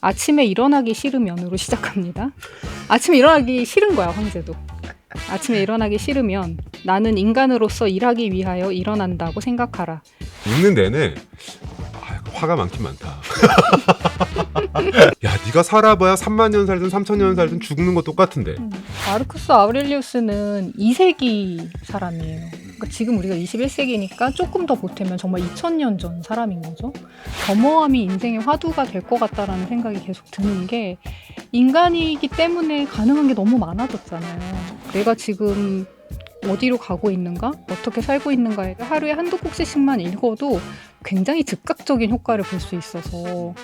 아침에 일어나기 싫으면으로 시작합니다. 아침에 일어나기 싫은 거야, 황제도. 아침에 일어나기 싫으면 나는 인간으로서 일하기 위하여 일어난다고 생각하라. 읽는 내내 화가 많긴 많다. 야, 네가 살아봐야 3만 년 살든 3천 년 살든 죽는 거 똑같은데. 마르쿠스 아우렐리우스는 2세기 사람이에요. 그러니까 지금 우리가 21세기니까 조금 더 보태면 정말 2000년 전 사람인 거죠. 겸허함이 인생의 화두가 될 것 같다라는 생각이 계속 드는 게, 인간이기 때문에 가능한 게 너무 많아졌잖아요. 내가 지금 어디로 가고 있는가? 어떻게 살고 있는가에 하루에 한두 꼭지씩만 읽어도 굉장히 즉각적인 효과를 볼 수 있어서,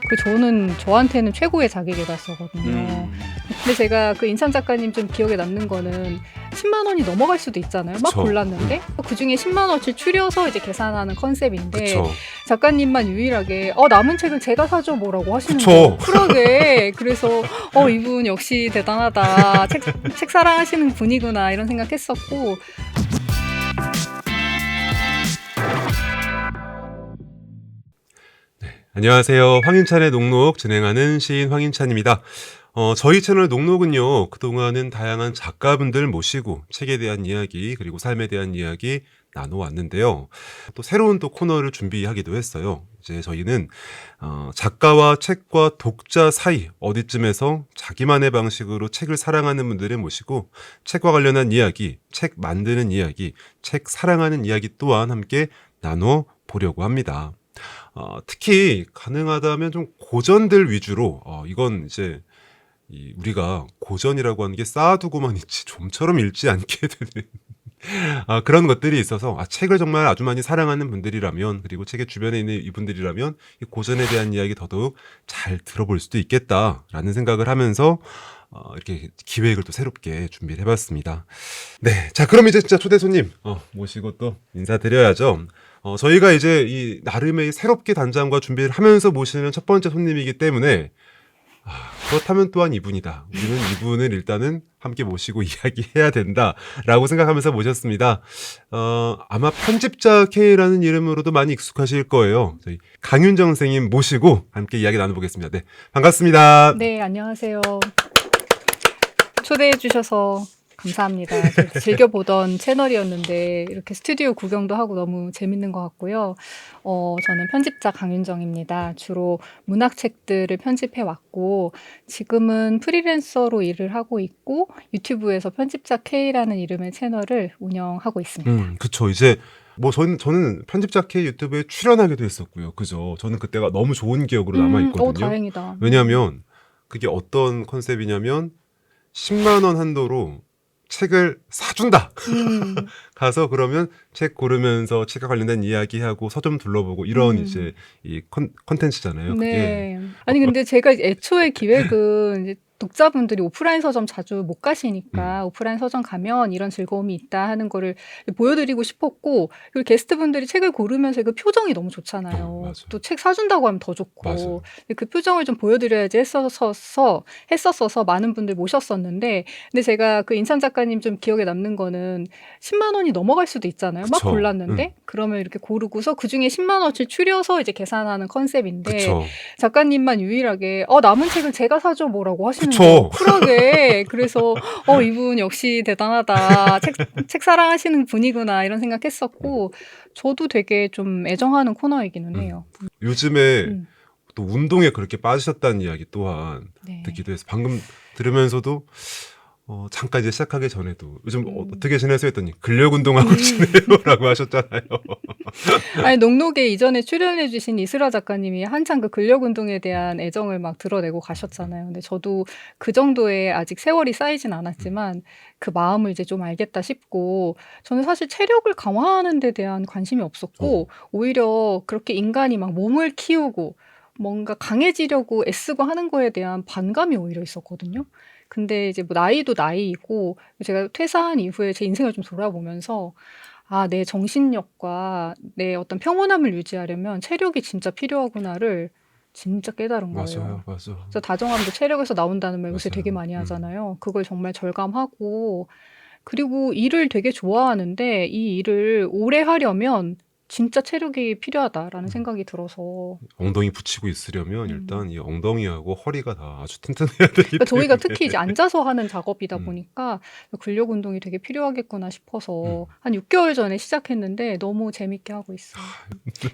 저한테는 최고의 자기계발서거든요. 근데 제가 그 인천 작가님 좀 기억에 남는 거는 10만 원이 넘어갈 수도 있잖아요. 막 그쵸. 골랐는데 그 중에 10만 원어치 추려서 이제 계산하는 컨셉인데, 그쵸. 작가님만 유일하게 남은 책은 제가 사줘 뭐라고 하시는 그쵸. 거예요. 쿨하게. 그래서 이분 역시 대단하다. 책 사랑하시는 분이구나 이런 생각했었고. 안녕하세요. 황인찬의 녹록 진행하는 시인 황인찬입니다. 저희 채널 녹록은요, 그동안은 다양한 작가분들 모시고 책에 대한 이야기, 그리고 삶에 대한 이야기 나눠왔는데요. 또 새로운 코너를 준비하기도 했어요. 이제 저희는 작가와 책과 독자 사이 어디쯤에서 자기만의 방식으로 책을 사랑하는 분들을 모시고 책과 관련한 이야기, 책 만드는 이야기, 책 사랑하는 이야기 또한 함께 나눠보려고 합니다. 특히 가능하다면 좀 고전들 위주로, 이건 이제 우리가 고전이라고 하는 게 쌓아두고만 있지 좀처럼 읽지 않게 되는 그런 것들이 있어서, 책을 정말 아주 많이 사랑하는 분들이라면, 그리고 책의 주변에 있는 이분들이라면 이 고전에 대한 이야기 더더욱 잘 들어볼 수도 있겠다라는 생각을 하면서 이렇게 기획을 또 새롭게 준비를 해봤습니다. 네, 자, 그럼 이제 진짜 초대 손님 모시고 또 인사드려야죠. 저희가 이제 이 나름의 새롭게 단장과 준비를 하면서 모시는 첫 번째 손님이기 때문에, 그렇다면 또한 이분이다. 우리는 이분을 일단은 함께 모시고 이야기해야 된다라고 생각하면서 모셨습니다. 아마 편집자 K라는 이름으로도 많이 익숙하실 거예요. 저희 강윤정 선생님 모시고 함께 이야기 나눠보겠습니다. 네, 반갑습니다. 네, 안녕하세요. 초대해 주셔서 감사합니다. 즐겨보던 채널이었는데 이렇게 스튜디오 구경도 하고 너무 재밌는 것 같고요. 저는 편집자 강윤정입니다. 주로 문학책들을 편집해 왔고, 지금은 프리랜서로 일을 하고 있고, 유튜브에서 편집자 K라는 이름의 채널을 운영하고 있습니다. 그쵸. 이제 저는 편집자 K 유튜브에 출연하기도 했었고요. 그죠. 저는 그때가 너무 좋은 기억으로 남아있거든요. 다행이다. 왜냐하면 그게 어떤 컨셉이냐면 10만 원 한도로 책을 사준다. 가서 그러면 책 고르면서 책과 관련된 이야기하고 서점 둘러보고 이런 이제 이 컨텐츠잖아요. 네. 아니 근데 제가 애초에 기획은 이제 독자분들이 오프라인 서점 자주 못 가시니까 오프라인 서점 가면 이런 즐거움이 있다 하는 거를 보여드리고 싶었고, 그리고 게스트분들이 책을 고르면서 그 표정이 너무 좋잖아요. 맞아요. 또 책 사준다고 하면 더 좋고. 맞아요. 그 표정을 좀 보여드려야지 했었어서 많은 분들 모셨었는데, 근데 제가 그 인천 작가님 좀 기억에 남는 거는 10만 원이 넘어갈 수도 있잖아요. 막 그쵸. 골랐는데 그러면 이렇게 고르고서 그 중에 10만 원어치 추려서 이제 계산하는 컨셉인데, 그쵸. 작가님만 유일하게 남은 책은 제가 사줘 뭐라고 하시는 그쵸. 거예요. 쿨하게. 그래서 이분 역시 대단하다. 책 사랑하시는 분이구나 이런 생각했었고, 저도 되게 좀 애정하는 코너이기는 해요. 요즘에 또 운동에 그렇게 빠지셨다는 이야기 또한 네. 듣기도 해서 방금 들으면서도 잠깐 이제 시작하기 전에도 요즘 어떻게 지내세요 했더니 근력 운동하고 지내요라고 하셨잖아요. 아니, 녹록에 이전에 출연해주신 이슬아 작가님이 한창 그 근력 운동에 대한 애정을 막 드러내고 가셨잖아요. 근데 저도 그 정도의 아직 세월이 쌓이진 않았지만 그 마음을 이제 좀 알겠다 싶고, 저는 사실 체력을 강화하는 데 대한 관심이 없었고, 오히려 그렇게 인간이 막 몸을 키우고 뭔가 강해지려고 애쓰고 하는 거에 대한 반감이 오히려 있었거든요. 근데 이제 뭐 나이도 나이이고, 제가 퇴사한 이후에 제 인생을 좀 돌아보면서 내 정신력과 내 어떤 평온함을 유지하려면 체력이 진짜 필요하구나를 진짜 깨달은 거예요. 맞아요. 그래서 다정함도 체력에서 나온다는 말 요새 맞아요. 되게 많이 하잖아요. 그걸 정말 절감하고, 그리고 일을 되게 좋아하는데 이 일을 오래 하려면 진짜 체력이 필요하다라는 생각이 들어서 엉덩이 붙이고 있으려면 음. 일단 이 엉덩이하고 허리가 다 아주 튼튼해야 되기 그러니까 저희가 때문에. 특히 이제 앉아서 하는 작업이다 음. 보니까 근력 운동이 되게 필요하겠구나 싶어서 음. 한 6개월 전에 시작했는데 너무 재밌게 하고 있어요.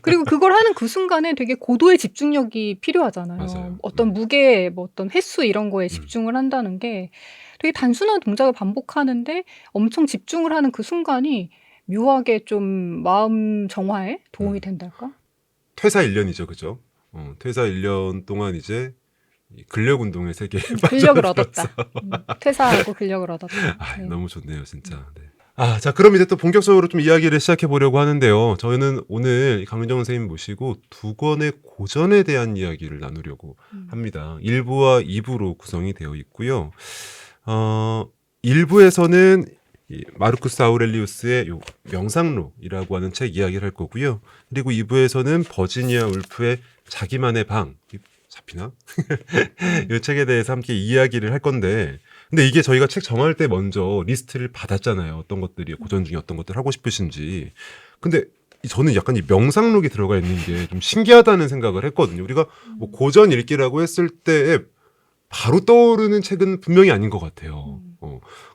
그리고 그걸 하는 그 순간에 되게 고도의 집중력이 필요하잖아요. 맞아요. 어떤 무게, 뭐 어떤 횟수 이런 거에 음. 집중을 한다는 게 되게 단순한 동작을 반복하는데 엄청 집중을 하는 그 순간이 묘하게 좀 마음 정화에 도움이 된달까? 퇴사 1년이죠, 그죠? 퇴사 1년 동안 이제 이 근력 운동의 세계에 근력을 빠져들어서. 얻었다. 퇴사하고 근력을 얻었다. 아, 네. 너무 좋네요, 진짜. 네. 아, 자, 그럼 이제 또 본격적으로 좀 이야기를 시작해 보려고 하는데요. 저희는 오늘 강민정 선생님 모시고 두 권의 고전에 대한 이야기를 나누려고 합니다. 1부와 2부로 구성이 되어 있고요. 1부에서는 이 마르쿠스 아우렐리우스의 요 명상록이라고 하는 책 이야기를 할 거고요. 그리고 2부에서는 버지니아 울프의 자기만의 방, 잡히나? 이 책에 대해서 함께 이야기를 할 건데, 근데 이게 저희가 책 정할 때 먼저 리스트를 받았잖아요. 어떤 것들이 고전 중에 어떤 것들 하고 싶으신지. 근데 저는 약간 이 명상록이 들어가 있는 게 좀 신기하다는 생각을 했거든요. 우리가 뭐 고전 읽기라고 했을 때 바로 떠오르는 책은 분명히 아닌 것 같아요.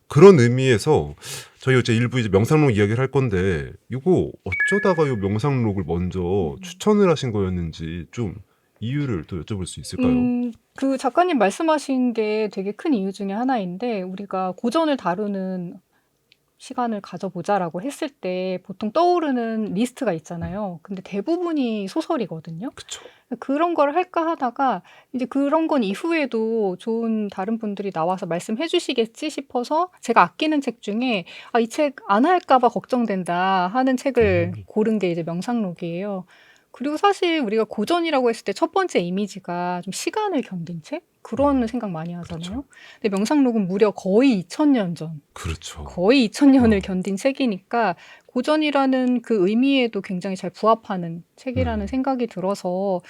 그런 의미에서 저희 이제 일부 이제 명상록 이야기를 할 건데, 이거 어쩌다가 이 명상록을 먼저 추천을 하신 거였는지 좀 이유를 또 여쭤볼 수 있을까요? 그 작가님 말씀하신 게 되게 큰 이유 중에 하나인데, 우리가 고전을 다루는 시간을 가져보자라고 했을 때 보통 떠오르는 리스트가 있잖아요. 근데 대부분이 소설이거든요. 그쵸. 그런 걸 할까 하다가 이제 그런 건 이후에도 좋은 다른 분들이 나와서 말씀해 주시겠지 싶어서 제가 아끼는 책 중에 이 책 안 할까 봐 걱정된다 하는 책을 고른 게 이제 명상록이에요. 그리고 사실 우리가 고전이라고 했을 때 첫 번째 이미지가 좀 시간을 견딘 책? 그런 생각 많이 하잖아요. 근데 명상록은 무려 거의 2000년 전, 그렇죠. 거의 2000년을 견딘 책이니까 고전이라는 그 의미에도 굉장히 잘 부합하는 책이라는 생각이 들어서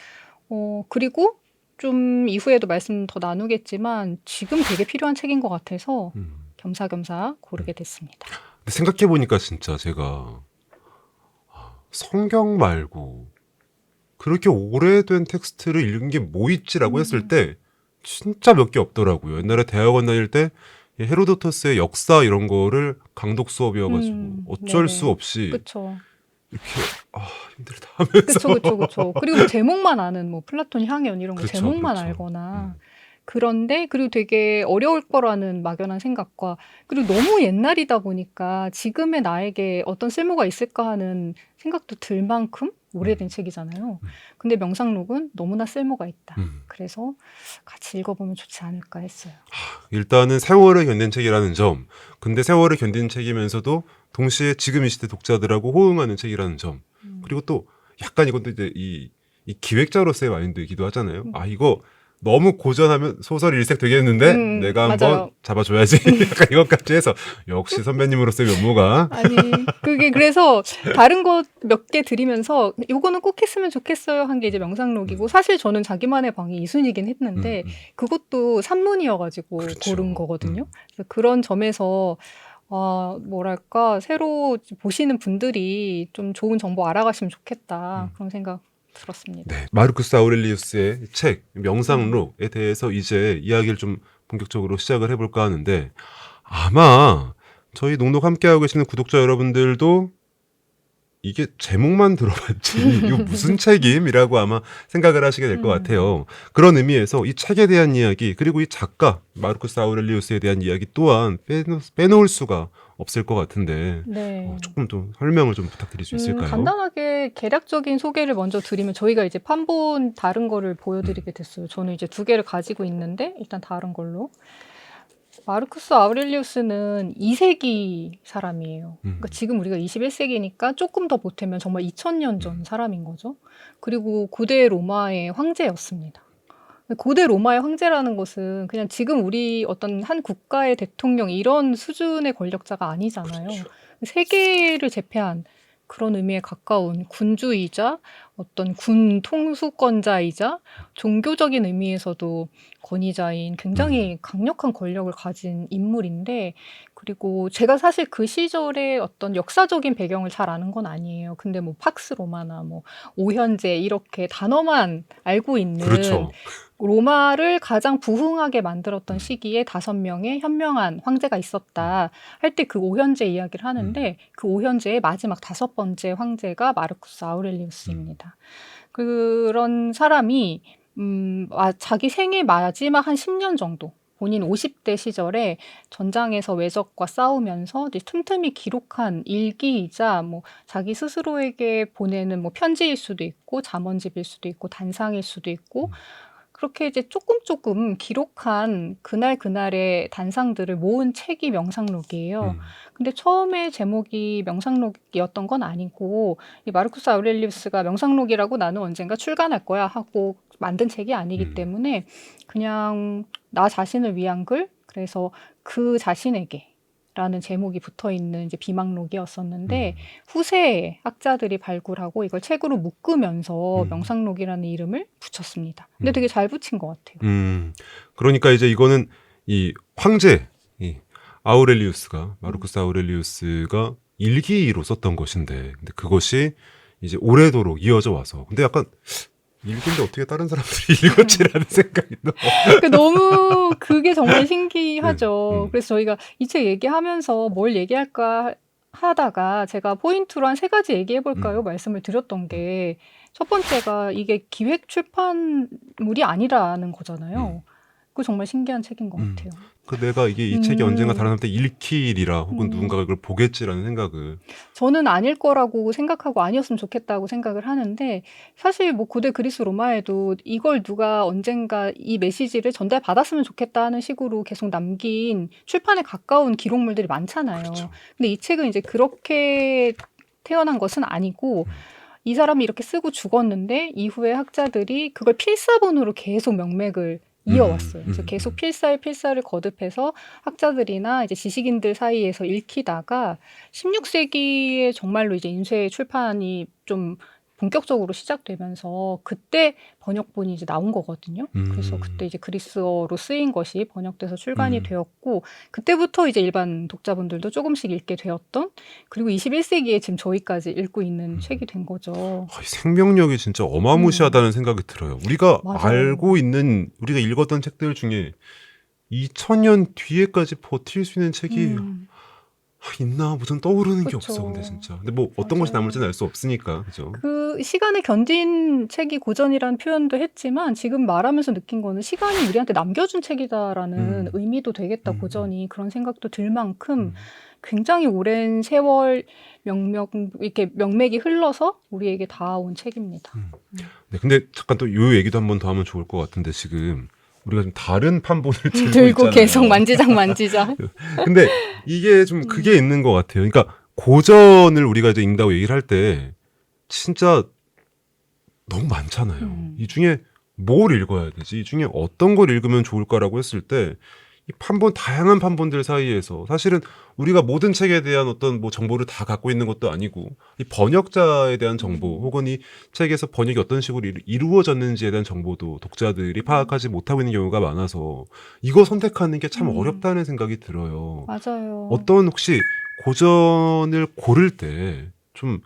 그리고 좀 이후에도 말씀 더 나누겠지만 지금 되게 필요한 책인 것 같아서 겸사겸사 고르게 됐습니다. 근데 생각해보니까 진짜 제가 성경 말고 그렇게 오래된 텍스트를 읽은 게 뭐 있지라고 했을 때 진짜 몇 개 없더라고요. 옛날에 대학원 다닐 때 헤로도토스의 역사 이런 거를 강독 수업이어가지고 어쩔 네네. 수 없이 그쵸. 이렇게 힘들다 하면서 그쵸. 그리고 뭐 제목만 아는 뭐 플라톤 향연 이런 거 그렇죠, 제목만 그렇죠. 알거나 그런데 그리고 되게 어려울 거라는 막연한 생각과 그리고 너무 옛날이다 보니까 지금의 나에게 어떤 쓸모가 있을까 하는 생각도 들 만큼 오래된 책이잖아요. 근데 명상록은 너무나 쓸모가 있다. 그래서 같이 읽어보면 좋지 않을까 했어요. 일단은 세월을 견딘 책이라는 점, 근데 세월을 견딘 책이면서도 동시에 지금 이 시대 독자들하고 호응하는 책이라는 점, 그리고 또 약간 이것도 이제 이 기획자로서의 마인드이기도 하잖아요. 이거 너무 고전하면 소설 일색 되겠는데 내가 한번 맞아요. 잡아줘야지. 약간 이것까지 해서 역시 선배님으로서의 면모가. 아니 그게 그래서 다른 것 몇 개 드리면서 요거는 꼭 했으면 좋겠어요 한 게 이제 명상록이고 사실 저는 자기만의 방이 2순위긴 했는데 그것도 산문이어가지고 그렇죠. 고른 거거든요. 그래서 그런 점에서 뭐랄까 새로 보시는 분들이 좀 좋은 정보 알아가시면 좋겠다 그런 생각 들었습니다. 네, 마르쿠스 아우렐리우스의 책 명상록에 대해서 이제 이야기를 좀 본격적으로 시작을 해볼까 하는데, 아마 저희 녹록 함께하고 계시는 구독자 여러분들도 이게 제목만 들어봤지 이거 무슨 책임이라고 아마 생각을 하시게 될 것 같아요. 그런 의미에서 이 책에 대한 이야기, 그리고 이 작가 마르쿠스 아우렐리우스에 대한 이야기 또한 빼놓을 수가 없을 것 같은데 네. 조금 좀 설명을 좀 부탁드릴 수 있을까요? 간단하게 개략적인 소개를 먼저 드리면 저희가 이제 판본 다른 거를 보여드리게 됐어요. 저는 이제 2개를 가지고 있는데 일단 다른 걸로. 마르쿠스 아우렐리우스는 2세기 사람이에요. 그러니까 지금 우리가 21세기니까 조금 더 보태면 정말 2000년 전 사람인 거죠. 그리고 고대 로마의 황제였습니다. 고대 로마의 황제라는 것은 그냥 지금 우리 어떤 한 국가의 대통령 이런 수준의 권력자가 아니잖아요. 그렇죠. 세계를 제패한 그런 의미에 가까운 군주이자 어떤 군 통수권자이자 종교적인 의미에서도 권위자인 굉장히 강력한 권력을 가진 인물인데, 그리고 제가 사실 그 시절의 어떤 역사적인 배경을 잘 아는 건 아니에요. 근데 뭐 팍스 로마나 뭐 오현제 이렇게 단어만 알고 있는 그렇죠. 로마를 가장 부흥하게 만들었던 시기에 5명의 현명한 황제가 있었다 할 때 그 오현제 이야기를 하는데, 그 오현제의 마지막 5번째 황제가 마르쿠스 아우렐리우스입니다. 그런 사람이 자기 생애 마지막 한 10년 정도, 본인 50대 시절에 전장에서 외적과 싸우면서 이제 틈틈이 기록한 일기이자 뭐 자기 스스로에게 보내는 뭐 편지일 수도 있고 잠언집일 수도 있고 단상일 수도 있고, 그렇게 이제 조금 기록한 그날의 단상들을 모은 책이 명상록이에요. 근데 처음에 제목이 명상록이었던 건 아니고, 이 마르쿠스 아우렐리우스가 명상록이라고 나는 언젠가 출간할 거야 하고 만든 책이 아니기 때문에 그냥 나 자신을 위한 글, 그래서 그 자신에게 라는 제목이 붙어있는 이제 비망록이었었는데, 후세에 학자들이 발굴하고 이걸 책으로 묶으면서 명상록이라는 이름을 붙였습니다. 근데 되게 잘 붙인 것 같아요. 그러니까 이제 이거는 이 황제, 이 아우렐리우스가, 마르쿠스 아우렐리우스가 일기로 썼던 것인데, 근데 그것이 이제 오래도록 이어져 와서, 근데 약간 일기인데 어떻게 다른 사람들이 읽었지라는 생각이 너무 그게 정말 신기하죠. 음. 그래서 저희가 이 책 얘기하면서 뭘 얘기할까 하다가 제가 포인트로 한 3가지 얘기해볼까요? 말씀을 드렸던 게, 첫 번째가 이게 기획 출판물이 아니라는 거잖아요. 그거 정말 신기한 책인 것 같아요. 그 내가 이 책이 언젠가 다른 사람한테 읽히리라, 혹은 누군가가 이걸 보겠지라는 생각을. 저는 아닐 거라고 생각하고 아니었으면 좋겠다고 생각을 하는데, 사실 뭐 고대 그리스 로마에도 이걸 누가 언젠가 이 메시지를 전달받았으면 좋겠다 하는 식으로 계속 남긴 출판에 가까운 기록물들이 많잖아요. 그렇죠. 근데 이 책은 이제 그렇게 태어난 것은 아니고, 이 사람이 이렇게 쓰고 죽었는데 이후에 학자들이 그걸 필사본으로 계속 명맥을 이어왔어요. 그래서 계속 필사를 거듭해서 학자들이나 이제 지식인들 사이에서 읽히다가 16세기에 정말로 이제 인쇄 출판이 좀 본격적으로 시작되면서 그때 번역본이 이제 나온 거거든요. 그래서 그때 이제 그리스어로 쓰인 것이 번역돼서 출간이 되었고, 그때부터 이제 일반 독자분들도 조금씩 읽게 되었던, 그리고 21세기에 지금 저희까지 읽고 있는 책이 된 거죠. 이 생명력이 진짜 어마무시하다는 생각이 들어요. 우리가 맞아요. 알고 있는, 우리가 읽었던 책들 중에 2000년 뒤에까지 버틸 수 있는 책이 있나? 무슨 떠오르는 게 그쵸. 없어, 근데 진짜. 근데 뭐 어떤 것이 맞아요. 남을지는 알 수 없으니까, 그죠? 그 시간을 견딘 책이 고전이라는 표현도 했지만, 지금 말하면서 느낀 거는 시간이 우리한테 남겨준 책이다라는 의미도 되겠다, 고전이. 그런 생각도 들 만큼 굉장히 오랜 세월 이렇게 명맥이 흘러서 우리에게 닿아온 책입니다. 네, 근데 잠깐 또 요 얘기도 한 번 더 하면 좋을 것 같은데, 지금 우리가 좀 다른 판본을 들고 들고 있잖아요. 계속 만지작. 근데 이게 좀 그게 있는 것 같아요. 그러니까 고전을 우리가 이제 읽는다고 얘기를 할 때 진짜 너무 많잖아요. 이 중에 뭘 읽어야 되지? 이 중에 어떤 걸 읽으면 좋을까라고 했을 때, 이 다양한 판본들 사이에서 사실은 우리가 모든 책에 대한 어떤 뭐 정보를 다 갖고 있는 것도 아니고, 이 번역자에 대한 정보, 혹은 이 책에서 번역이 어떤 식으로 이루어졌는지에 대한 정보도 독자들이 파악하지 못하고 있는 경우가 많아서 이거 선택하는 게 참 어렵다는 생각이 들어요. 맞아요. 어떤 혹시 고전을 고를 때 좀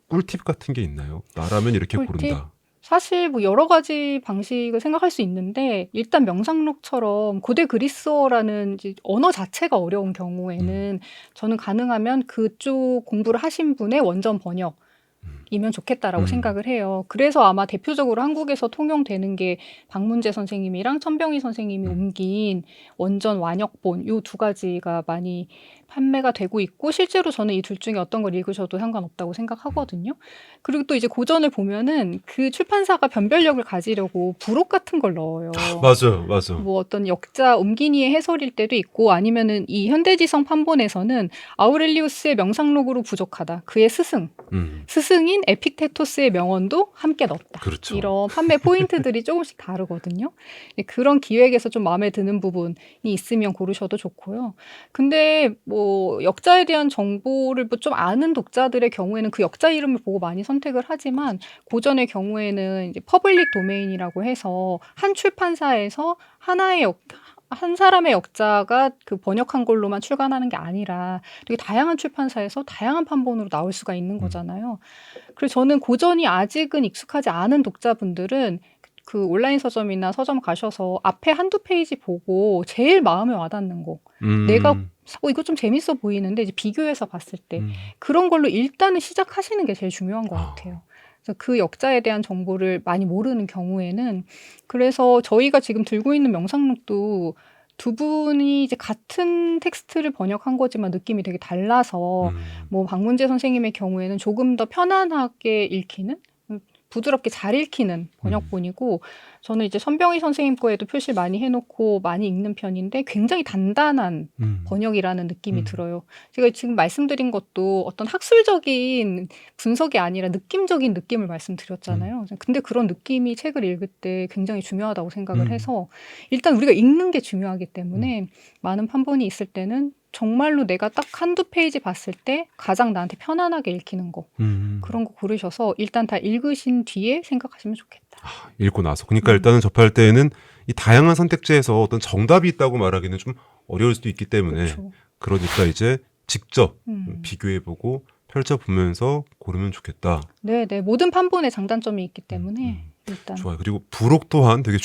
꿀팁 같은 게 있나요? 나라면 이렇게 꿀팁? 고른다. 사실 뭐 여러 가지 방식을 생각할 수 있는데, 일단 명상록처럼 고대 그리스어라는 이제 언어 자체가 어려운 경우에는 저는 가능하면 그쪽 공부를 하신 분의 원전 번역이면 좋겠다라고 생각을 해요. 그래서 아마 대표적으로 한국에서 통용되는 게 박문재 선생님이랑 천병희 선생님이 옮긴 원전 완역본, 요 2가지가 많이 판매가 되고 있고, 실제로 저는 이 둘 중에 어떤 걸 읽으셔도 상관없다고 생각하거든요. 그리고 또 이제 고전을 보면은 그 출판사가 변별력을 가지려고 부록 같은 걸 넣어요. 맞아. 뭐 어떤 역자 옴기니의 해설일 때도 있고, 아니면은 이 현대지성 판본에서는 아우렐리우스의 명상록으로 부족하다. 그의 스승인 시인 에픽테토스의 명언도 함께 넣었다. 그렇죠. 이런 판매 포인트들이 조금씩 다르거든요. 그런 기획에서 좀 마음에 드는 부분이 있으면 고르셔도 좋고요. 근데 뭐 역자에 대한 정보를 뭐 좀 아는 독자들의 경우에는 그 역자 이름을 보고 많이 선택을 하지만 고전의 경우에는 이제 퍼블릭 도메인이라고 해서 한 출판사에서 한 사람의 역자가 그 번역한 걸로만 출간하는 게 아니라 되게 다양한 출판사에서 다양한 판본으로 나올 수가 있는 거잖아요. 그래서 저는 고전이 아직은 익숙하지 않은 독자분들은 그 온라인 서점이나 서점 가셔서 앞에 한두 페이지 보고 제일 마음에 와닿는 거, 내가 이거 좀 재밌어 보이는데 이제 비교해서 봤을 때 그런 걸로 일단은 시작하시는 게 제일 중요한 것 같아요. 그래서 그 역자에 대한 정보를 많이 모르는 경우에는 그래서 저희가 지금 들고 있는 명상록도 두 분이 이제 같은 텍스트를 번역한 거지만 느낌이 되게 달라서 뭐 박문재 선생님의 경우에는 조금 더 편안하게 읽히는 부드럽게 잘 읽히는 번역본이고 저는 이제 선병희 선생님 거에도 표시를 많이 해놓고 많이 읽는 편인데 굉장히 단단한 번역이라는 느낌이 들어요. 제가 지금 말씀드린 것도 어떤 학술적인 분석이 아니라 느낌적인 느낌을 말씀드렸잖아요. 근데 그런 느낌이 책을 읽을 때 굉장히 중요하다고 생각을 해서 일단 우리가 읽는 게 중요하기 때문에 많은 판본이 있을 때는 정말로 내가 딱 한두 페이지 봤을 때 가장 나한테 편안하게 읽히는 거 그런 거 고르셔서 일단 다 읽으신 뒤에 생각하시면 좋겠다. 읽고 나서. 그러니까 일단은 접할 때에는 이 다양한 선택지에서 어떤 정답이 있다고 말하기는 좀 어려울 수도 있기 때문에 그렇죠. 그러니까 이제 직접 비교해보고 펼쳐보면서 고르면 좋겠다. 네, 모든 판본에 장단점이 있기 때문에 일단 좋아요. 그리고 부록 또한 되게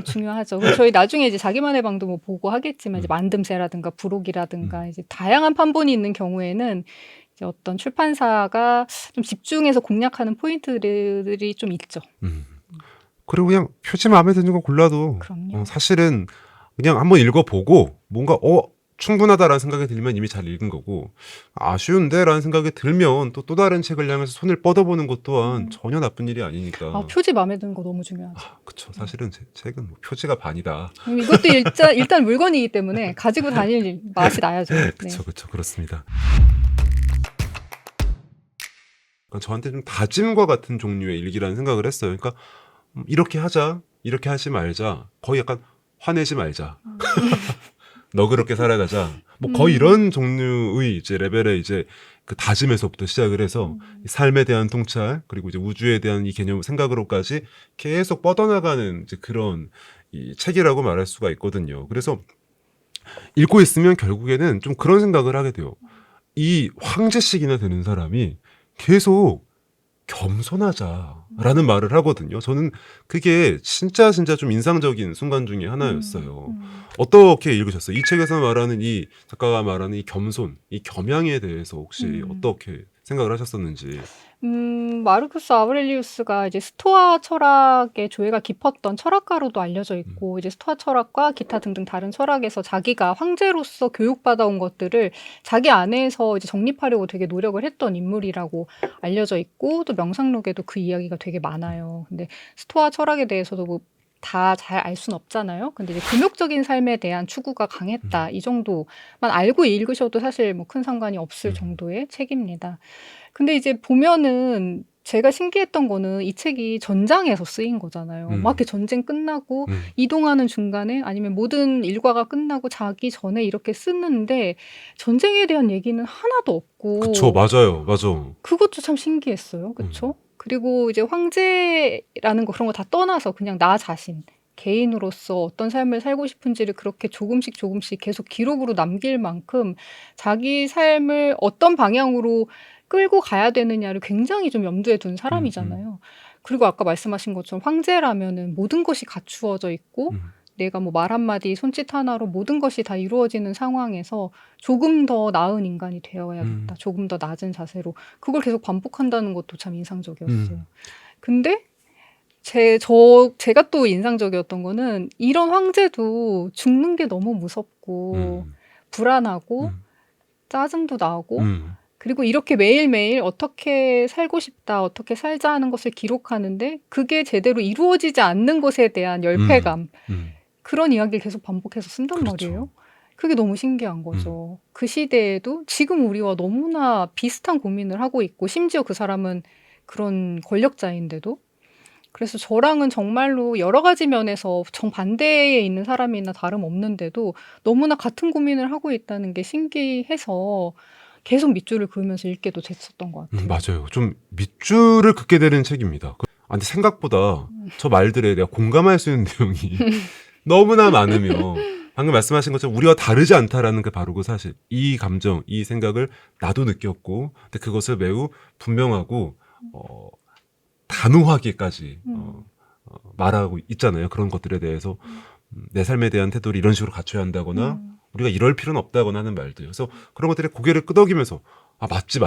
중요하죠. 그리고 저희 나중에 이제 자기만의 방도 뭐 보고 하겠지만 이제 만듦새라든가 부록이라든가 이제 다양한 판본이 있는 경우에는 이제 어떤 출판사가 좀 집중해서 공략하는 포인트들이 좀 있죠. 그리고 그냥 표지 마음에 드는 거 골라도 사실은 그냥 한번 읽어보고 뭔가 충분하다라는 생각이 들면 이미 잘 읽은 거고 아쉬운데 라는 생각이 들면 또 다른 책을 향해서 손을 뻗어보는 것 또한 전혀 나쁜 일이 아니니까. 표지 마음에 드는 거 너무 중요하죠. 그쵸. 사실은 책은 뭐 표지가 반이다. 이것도 일단 물건이기 때문에 가지고 다닐 맛이 나야죠. 네. 그쵸. 그렇습니다. 그러니까 저한테 좀 다짐과 같은 종류의 일기라는 생각을 했어요. 그러니까 이렇게 하자, 이렇게 하지 말자, 거의 약간 화내지 말자. 너그럽게 살아가자. 뭐 거의 이런 종류의 이제 레벨의 이제 그 다짐에서부터 시작을 해서 삶에 대한 통찰 그리고 이제 우주에 대한 이 개념 생각으로까지 계속 뻗어나가는 이제 그런 이 책이라고 말할 수가 있거든요. 그래서 읽고 있으면 결국에는 좀 그런 생각을 하게 돼요. 이 황제씩이나 되는 사람이 계속 겸손하자라는 말을 하거든요. 저는 그게 진짜 좀 인상적인 순간 중에 하나였어요. 어떻게 읽으셨어요? 이 책에서 말하는 이 작가가 말하는 이 겸손, 이 겸양에 대해서 혹시 어떻게 생각을 하셨었는지. 마르쿠스 아우렐리우스가 이제 스토아 철학의 조예가 깊었던 철학가로도 알려져 있고 이제 스토아 철학과 기타 등등 다른 철학에서 자기가 황제로서 교육받아온 것들을 자기 안에서 이제 정립하려고 되게 노력을 했던 인물이라고 알려져 있고 또 명상록에도 그 이야기가 되게 많아요. 근데 스토아 철학에 대해서도 뭐 다 잘 알 수는 없잖아요. 근데 이제 금욕적인 삶에 대한 추구가 강했다. 이 정도만 알고 읽으셔도 사실 뭐 큰 상관이 없을 정도의 책입니다. 근데 이제 보면은 제가 신기했던 거는 이 책이 전장에서 쓰인 거잖아요. 막 이렇게 전쟁 끝나고 이동하는 중간에 아니면 모든 일과가 끝나고 자기 전에 이렇게 쓰는데 전쟁에 대한 얘기는 하나도 없고. 그쵸, 맞아요. 그것도 참 신기했어요. 그쵸? 그리고 이제 황제라는 거 그런 거 다 떠나서 그냥 나 자신. 개인으로서 어떤 삶을 살고 싶은지를 그렇게 조금씩 계속 기록으로 남길 만큼 자기 삶을 어떤 방향으로 끌고 가야 되느냐를 굉장히 좀 염두에 둔 사람이잖아요. 그리고 아까 말씀하신 것처럼 황제라면은 모든 것이 갖추어져 있고 내가 뭐 말 한마디 손짓 하나로 모든 것이 다 이루어지는 상황에서 조금 더 나은 인간이 되어야겠다. 조금 더 낮은 자세로. 그걸 계속 반복한다는 것도 참 인상적이었어요. 근데 제가 또 인상적이었던 거는 이런 황제도 죽는 게 너무 무섭고 불안하고 짜증도 나고 그리고 이렇게 매일매일 어떻게 살고 싶다, 어떻게 살자 하는 것을 기록하는데 그게 제대로 이루어지지 않는 것에 대한 열패감 그런 이야기를 계속 반복해서 쓴단 말이에요. 그게 너무 신기한 거죠. 그 시대에도 지금 우리와 너무나 비슷한 고민을 하고 있고 심지어 그 사람은 그런 권력자인데도 그래서 저랑은 정말로 여러 가지 면에서 정반대에 있는 사람이나 다름없는데도 너무나 같은 고민을 하고 있다는 게 신기해서 계속 밑줄을 그으면서 읽게도 됐었던 것 같아요. 맞아요. 좀 밑줄을 긋게 되는 책입니다. 근데 생각보다 저 말들에 내가 공감할 수 있는 내용이 너무나 많으며 방금 말씀하신 것처럼 우리와 다르지 않다라는 게 바로 그 사실. 이 감정, 이 생각을 나도 느꼈고 근데 그것을 매우 분명하고 단호하게까지 말하고 있잖아요. 그런 것들에 대해서 내 삶에 대한 태도를 이런 식으로 갖춰야 한다거나 우리가 이럴 필요는 없다거나 하는 말들. 그래서 그런 것들에 고개를 끄덕이면서 아 맞지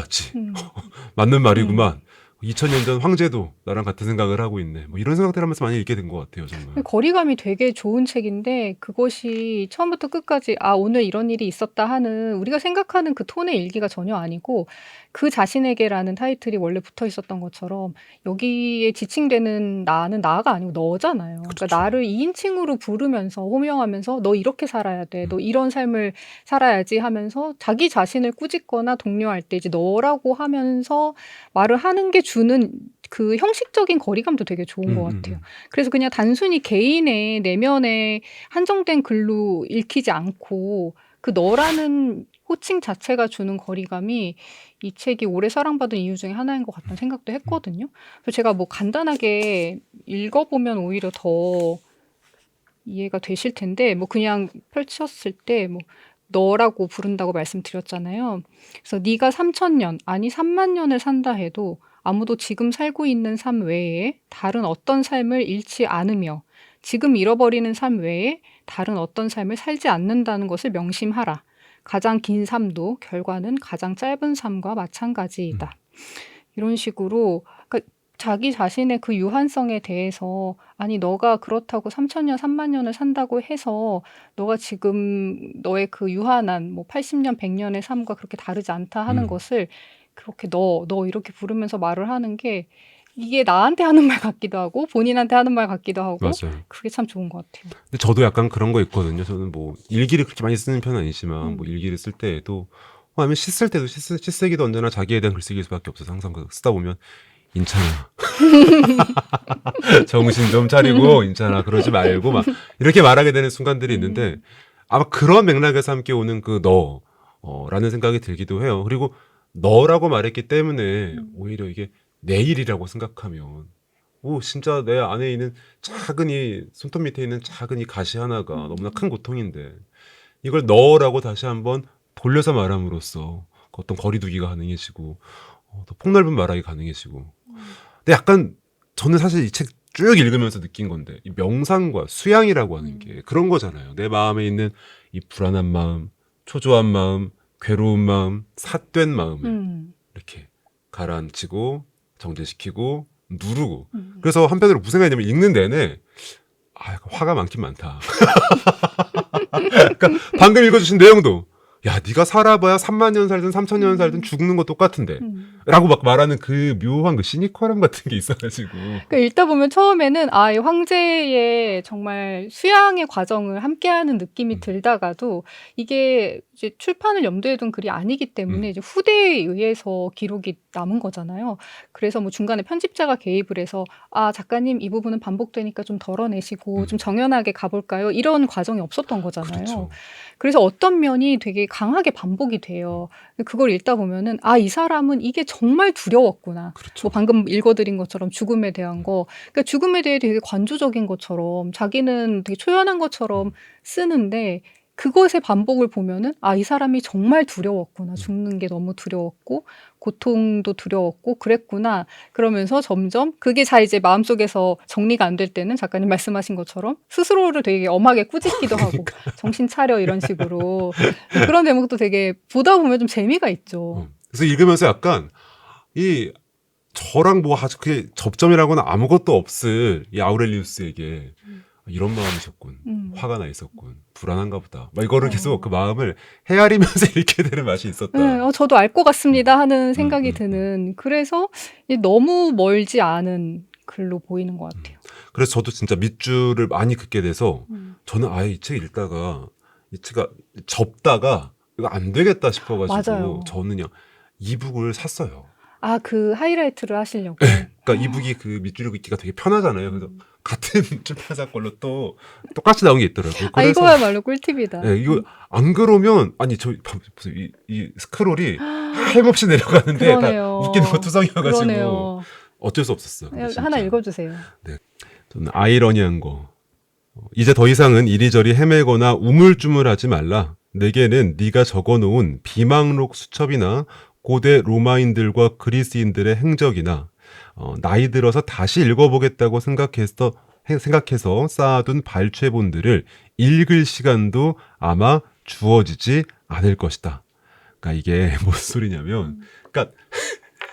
맞는 말이구만. 2000년 전 황제도 나랑 같은 생각을 하고 있네. 뭐 이런 생각들 하면서 많이 읽게 된 것 같아요. 정말. 거리감이 되게 좋은 책인데 그것이 처음부터 끝까지 아 오늘 이런 일이 있었다 하는 우리가 생각하는 그 톤의 일기가 전혀 아니고 그 자신에게라는 타이틀이 원래 붙어 있었던 것처럼 여기에 지칭되는 나는 나가 아니고 너잖아요. 그러니까 그렇죠. 나를 2인칭으로 부르면서 호명하면서 너 이렇게 살아야 돼. 너 이런 삶을 살아야지 하면서 자기 자신을 꾸짖거나 독려할 때 이제 너라고 하면서 말을 하는 게 주는 그 형식적인 거리감도 되게 좋은 것 같아요. 그래서 그냥 단순히 개인의 내면에 한정된 글로 읽히지 않고 그 너라는 호칭 자체가 주는 거리감이 이 책이 오래 사랑받은 이유 중에 하나인 것 같다는 생각도 했거든요. 그래서 제가 뭐 간단하게 읽어보면 오히려 더 이해가 되실 텐데 뭐 그냥 펼쳤을 때 뭐 너라고 부른다고 말씀드렸잖아요. 그래서 네가 3000년 아니 3만 년을 산다 해도 아무도 지금 살고 있는 삶 외에 다른 어떤 삶을 잃지 않으며 지금 잃어버리는 삶 외에 다른 어떤 삶을 살지 않는다는 것을 명심하라. 가장 긴 삶도 결과는 가장 짧은 삶과 마찬가지이다. 이런 식으로 그러니까 자기 자신의 그 유한성에 대해서 아니 너가 그렇다고 3000년, 3만 년을 산다고 해서 너가 지금 너의 그 유한한 뭐 80년, 100년의 삶과 그렇게 다르지 않다 하는 것을 그렇게 너 이렇게 부르면서 말을 하는 게 이게 나한테 하는 말 같기도 하고 본인한테 하는 말 같기도 하고 맞아요. 그게 참 좋은 것 같아요. 근데 저도 약간 그런 거 있거든요. 저는 뭐 일기를 그렇게 많이 쓰는 편은 아니지만 뭐 일기를 쓸 때에도 아니면 시 쓸 때도 시쓰기도 언제나 자기에 대한 글쓰기일 수밖에 없어서 항상 쓰다 보면 인찬아 정신 좀 차리고 인찬아 그러지 말고 막 이렇게 말하게 되는 순간들이 있는데 아마 그런 맥락에서 함께 오는 그 너라는 생각이 들기도 해요. 그리고 너라고 말했기 때문에 오히려 이게 내 일이라고 생각하면 오 진짜 내 안에 있는 작은 이 손톱 밑에 있는 작은 이 가시 하나가 너무나 큰 고통인데 이걸 너라고 다시 한번 돌려서 말함으로써 그 어떤 거리두기가 가능해지고 더 폭넓은 말하기 가능해지고 근데 약간 저는 사실 이 책 쭉 읽으면서 느낀 건데 이 명상과 수양이라고 하는 게 그런 거잖아요. 내 마음에 있는 이 불안한 마음, 초조한 마음, 괴로운 마음, 삿된 마음을 이렇게 가라앉히고 정제시키고 누르고 그래서 한편으로 무슨 생각이냐면 읽는 내내 아 약간 화가 많긴 많다. 그러니까 방금 읽어주신 내용도 야 네가 살아봐야 3만 년 살든 3천 년 살든 죽는 거 똑같은데 라고 막 말하는 그 묘한 그 시니컬함 같은 게 있어가지고 그러니까 읽다 보면 처음에는 아, 이 황제의 정말 수양의 과정을 함께하는 느낌이 들다가도 이게 이제 출판을 염두에 둔 글이 아니기 때문에 이제 후대에 의해서 기록이 남은 거잖아요. 그래서 뭐 중간에 편집자가 개입을 해서 아, 작가님 이 부분은 반복되니까 좀 덜어내시고 좀 정연하게 가볼까요? 이런 과정이 없었던 거잖아요. 그렇죠. 그래서 어떤 면이 되게 강하게 반복이 돼요. 그걸 읽다 보면은 아, 이 사람은 이게 정말 두려웠구나. 그렇죠. 뭐 방금 읽어드린 것처럼 죽음에 대한 거. 그러니까 죽음에 대해 되게 관조적인 것처럼 자기는 되게 초연한 것처럼 쓰는데 그것의 반복을 보면은 아, 이 사람이 정말 두려웠구나. 죽는 게 너무 두려웠고 고통도 두려웠고 그랬구나. 그러면서 점점 그게 잘 이제 마음속에서 정리가 안 될 때는 작가님 말씀하신 것처럼 스스로를 되게 엄하게 꾸짖기도 하고 정신 차려 이런 식으로 그런 대목도 되게 보다 보면 좀 재미가 있죠. 그래서 읽으면서 약간 이 저랑 뭐 아주 그게 접점이라고는 아무것도 없을 이 아우렐리우스에게 이런 마음이셨군. 화가 나 있었군. 불안한가 보다. 막 이거를 계속 그 마음을 헤아리면서 읽게 되는 맛이 있었다. 네, 저도 알 것 같습니다 하는 생각이 드는 그래서 너무 멀지 않은 글로 보이는 것 같아요. 그래서 저도 진짜 밑줄을 많이 긋게 돼서 저는 아예 이 책 읽다가 이 제가 접다가 이거 안 되겠다 싶어가지고 맞아요. 저는요 이북을 샀어요. 아, 그 하이라이트를 하시려고. 그러니까 이북이 그 밑줄을 긋기가 되게 편하잖아요. 그래서 같은 출판사 걸로 또 똑같이 나온 게 있더라고요. 아, 그래서 이거야말로 꿀팁이다. 예, 이거 안 그러면 아니 저 무슨 이 스크롤이 하염없이 내려가는데 다 그러네요. 웃기는 거 투성이어가지고 그러네요. 어쩔 수 없었어요. 근데 하나 진짜. 읽어주세요. 저는 아이러니한 거. 이제 더 이상은 이리저리 헤매거나 우물쭈물하지 말라. 내게는 네가 적어놓은 비망록 수첩이나 고대 로마인들과 그리스인들의 행적이나 나이 들어서 다시 읽어보겠다고 생각해서 쌓아둔 발췌본들을 읽을 시간도 아마 주어지지 않을 것이다. 그러니까 이게 무슨 소리냐면, 그러니까